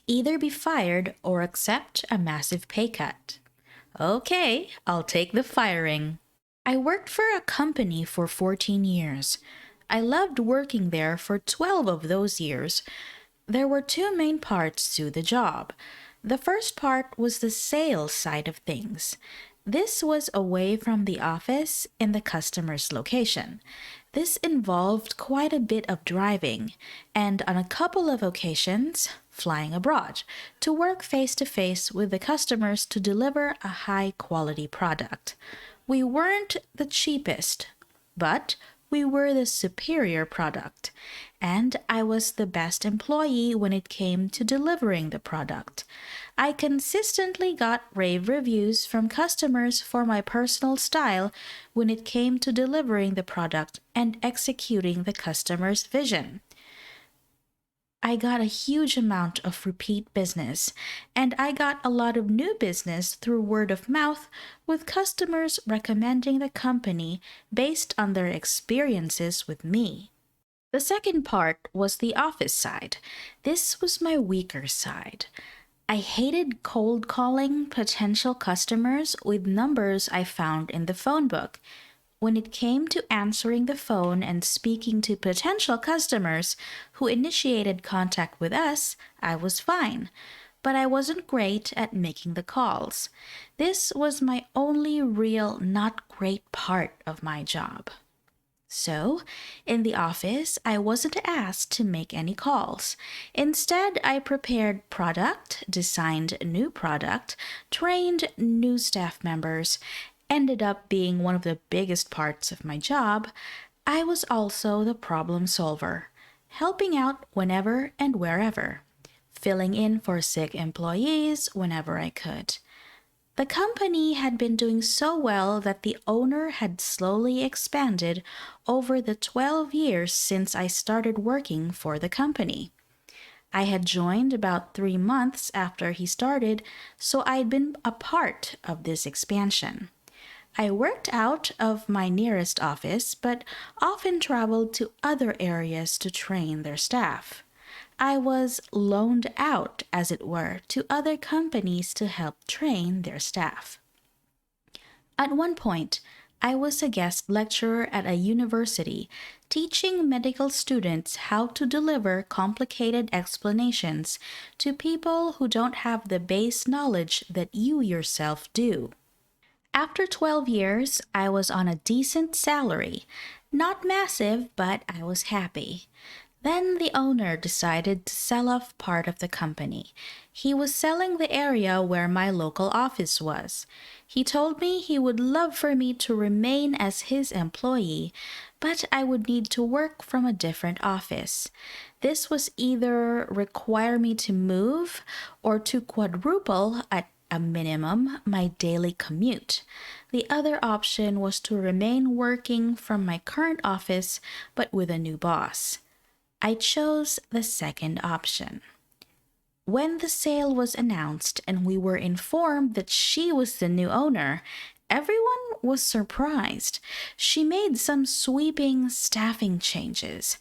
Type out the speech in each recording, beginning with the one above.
Either be fired or accept a massive pay cut. Okay, I'll take the firing. I worked for a company for 14 years. I loved working there for 12 of those years. There were two main parts to the job. The first part was the sales side of things. This was away from the office in the customer's location. This involved quite a bit of driving, and on a couple of occasions, flying abroad to work face to face with the customers to deliver a high quality product. We weren't the cheapest, but we were the superior product, and I was the best employee when it came to delivering the product. I consistently got rave reviews from customers for my personal style when it came to delivering the product and executing the customer's vision. I got a huge amount of repeat business, and I got a lot of new business through word of mouth, with customers recommending the company based on their experiences with me. The second part was the office side. This was my weaker side. I hated cold calling potential customers with numbers I found in the phone book. When it came to answering the phone and speaking to potential customers who initiated contact with us, I was fine. But I wasn't great at making the calls. This was my only real not great part of my job. So, in the office, I wasn't asked to make any calls. Instead, I prepared product, designed new product, trained new staff members, ended up being one of the biggest parts of my job. I was also the problem solver, helping out whenever and wherever, filling in for sick employees whenever I could. The company had been doing so well that the owner had slowly expanded over the 12 years since I started working for the company. I had joined about 3 months after he started, so I'd been a part of this expansion. I worked out of my nearest office, but often traveled to other areas to train their staff. I was loaned out, as it were, to other companies to help train their staff. At one point, I was a guest lecturer at a university, teaching medical students how to deliver complicated explanations to people who don't have the base knowledge that you yourself do. After 12 years, I was on a decent salary. Not massive, but I was happy. Then the owner decided to sell off part of the company. He was selling the area where my local office was. He told me he would love for me to remain as his employee, but I would need to work from a different office. This was either require me to move or to quadruple at a minimum my daily commute. The other option was to remain working from my current office but with a new boss. I chose the second option. When the sale was announced and we were informed that she was the new owner, everyone was surprised. She made some sweeping staffing changes.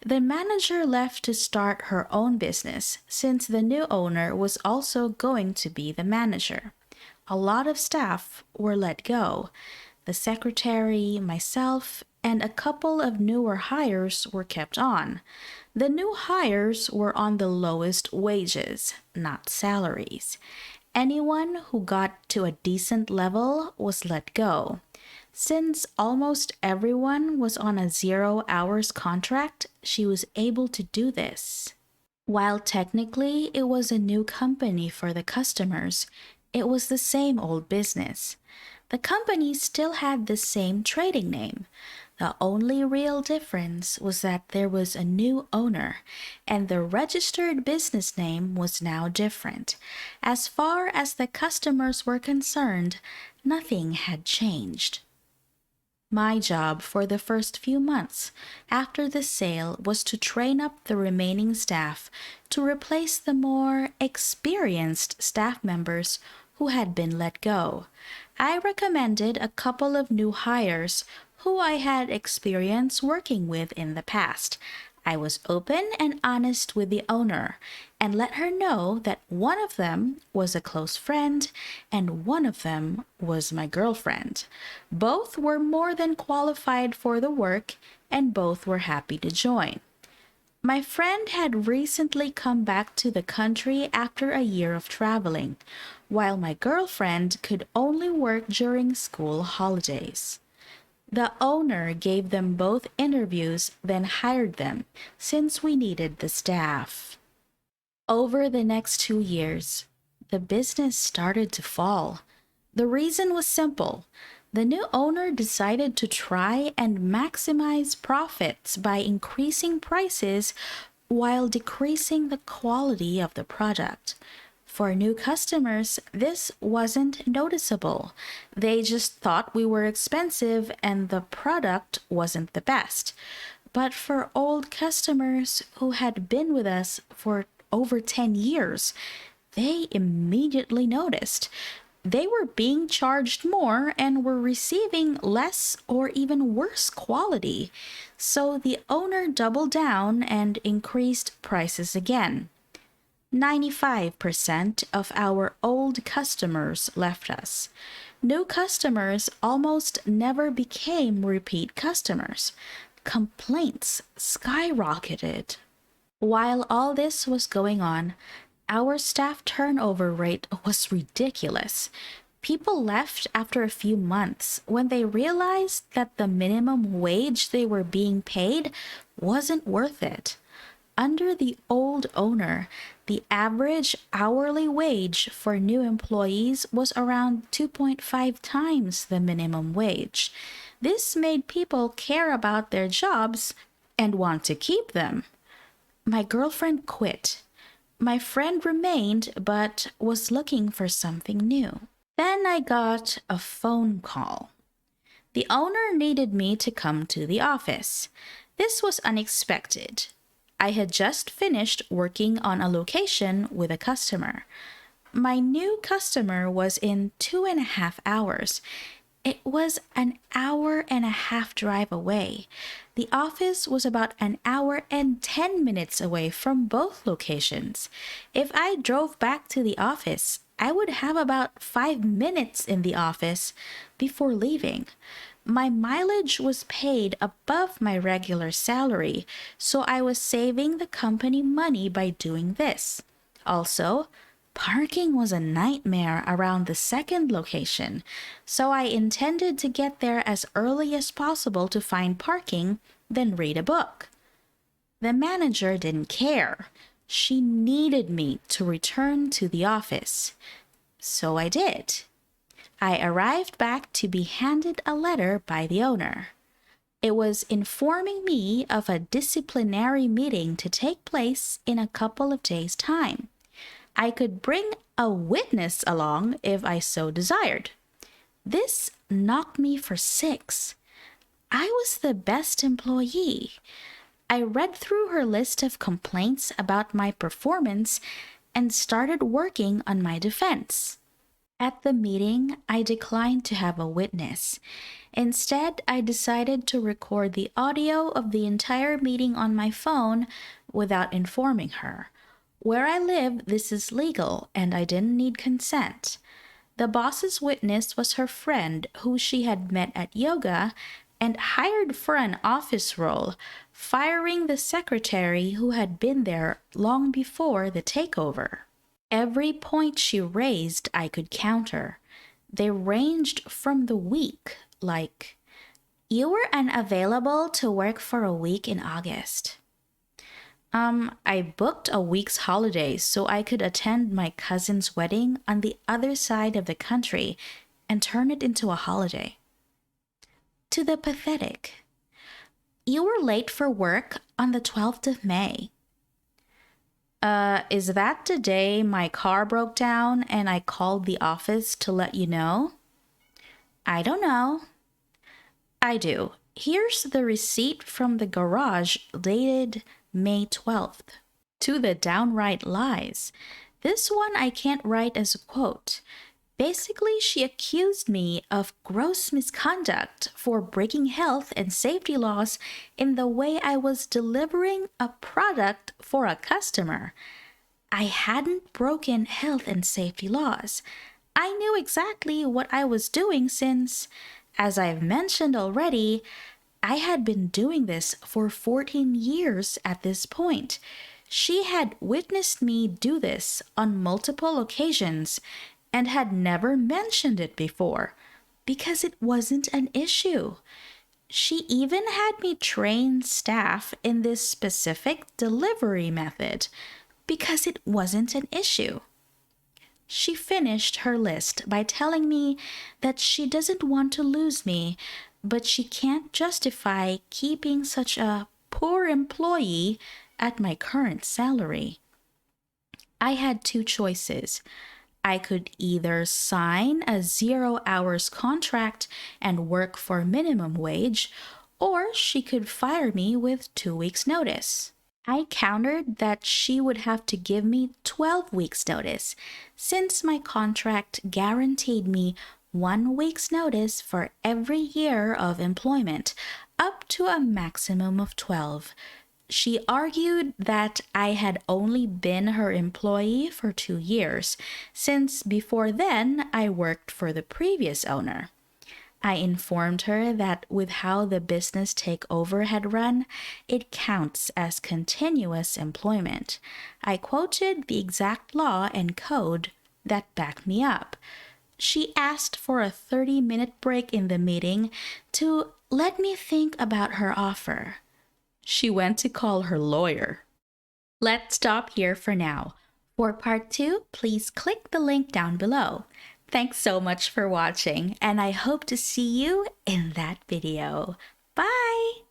The manager left to start her own business since the new owner was also going to be the manager. A lot of staff were let go. The secretary, myself, and a couple of newer hires were kept on. The new hires were on the lowest wages, not salaries. Anyone who got to a decent level was let go. Since almost everyone was on a 0 hours contract, she was able to do this. While technically it was a new company for the customers, it was the same old business. The company still had the same trading name. The only real difference was that there was a new owner, and the registered business name was now different. As far as the customers were concerned, nothing had changed. My job for the first few months after the sale was to train up the remaining staff to replace the more experienced staff members who had been let go. I recommended a couple of new hires who I had experience working with in the past. I was open and honest with the owner, and let her know that one of them was a close friend and one of them was my girlfriend. Both were more than qualified for the work and both were happy to join. My friend had recently come back to the country after a year of traveling, while my girlfriend could only work during school holidays. The owner gave them both interviews, then hired them, since we needed the staff. Over the next 2 years, the business started to fall. The reason was simple. The new owner decided to try and maximize profits by increasing prices while decreasing the quality of the product. For new customers, this wasn't noticeable. They just thought we were expensive and the product wasn't the best. But for old customers who had been with us for over 10 years, they immediately noticed. They were being charged more and were receiving less or even worse quality. So the owner doubled down and increased prices again. 95% of our old customers left us. New customers almost never became repeat customers. Complaints skyrocketed. While all this was going on, our staff turnover rate was ridiculous. People left after a few months when they realized that the minimum wage they were being paid wasn't worth it. Under the old owner, the average hourly wage for new employees was around 2.5 times the minimum wage. This made people care about their jobs and want to keep them. My girlfriend quit. My friend remained but was looking for something new. Then I got a phone call. The owner needed me to come to the office. This was unexpected. I had just finished working on a location with a customer. My new customer was in 2.5 hours. It was an hour and a half drive away. The office was about an hour and 10 minutes away from both locations. If I drove back to the office, I would have about 5 minutes in the office before leaving. My mileage was paid above my regular salary, so I was saving the company money by doing this. Also, parking was a nightmare around the second location, so I intended to get there as early as possible to find parking, then read a book. The manager didn't care. She needed me to return to the office. So I did. I arrived back to be handed a letter by the owner. It was informing me of a disciplinary meeting to take place in a couple of days' time. I could bring a witness along if I so desired. This knocked me for 6. I was the best employee. I read through her list of complaints about my performance and started working on my defense. At the meeting, I declined to have a witness. Instead, I decided to record the audio of the entire meeting on my phone without informing her. Where I live, this is legal, and I didn't need consent. The boss's witness was her friend, who she had met at yoga and hired for an office role, firing the secretary who had been there long before the takeover. Every point she raised, I could counter. They ranged from the week, like, "You were unavailable to work for a week in August." I booked a week's holiday so I could attend my cousin's wedding on the other side of the country and turn it into a holiday. To the pathetic, "You were late for work on the 12th of May. Is that the day my car broke down and I called the office to let you know?" "I don't know." "I do. Here's the receipt from the garage dated May 12th. To the downright lies. This one I can't write as a quote. Basically, she accused me of gross misconduct for breaking health and safety laws in the way I was delivering a product for a customer. I hadn't broken health and safety laws. I knew exactly what I was doing since, as I've mentioned already, I had been doing this for 14 years at this point. She had witnessed me do this on multiple occasions and had never mentioned it before because it wasn't an issue. She even had me train staff in this specific delivery method because it wasn't an issue. She finished her list by telling me that she doesn't want to lose me, but she can't justify keeping such a poor employee at my current salary. I had two choices. I could either sign a 0 hours contract and work for minimum wage, or she could fire me with 2 weeks' notice. I countered that she would have to give me 12 weeks' notice, since my contract guaranteed me 1 week's notice for every year of employment, up to a maximum of 12. She argued that I had only been her employee for 2 years, since before then I worked for the previous owner. I informed her that with how the business takeover had run, it counts as continuous employment. I quoted the exact law and code that backed me up. She asked for a 30-minute break in the meeting to let me think about her offer. She went to call her lawyer. Let's stop here for now. For part 2, please click the link down below. Thanks so much for watching, and I hope to see you in that video. Bye!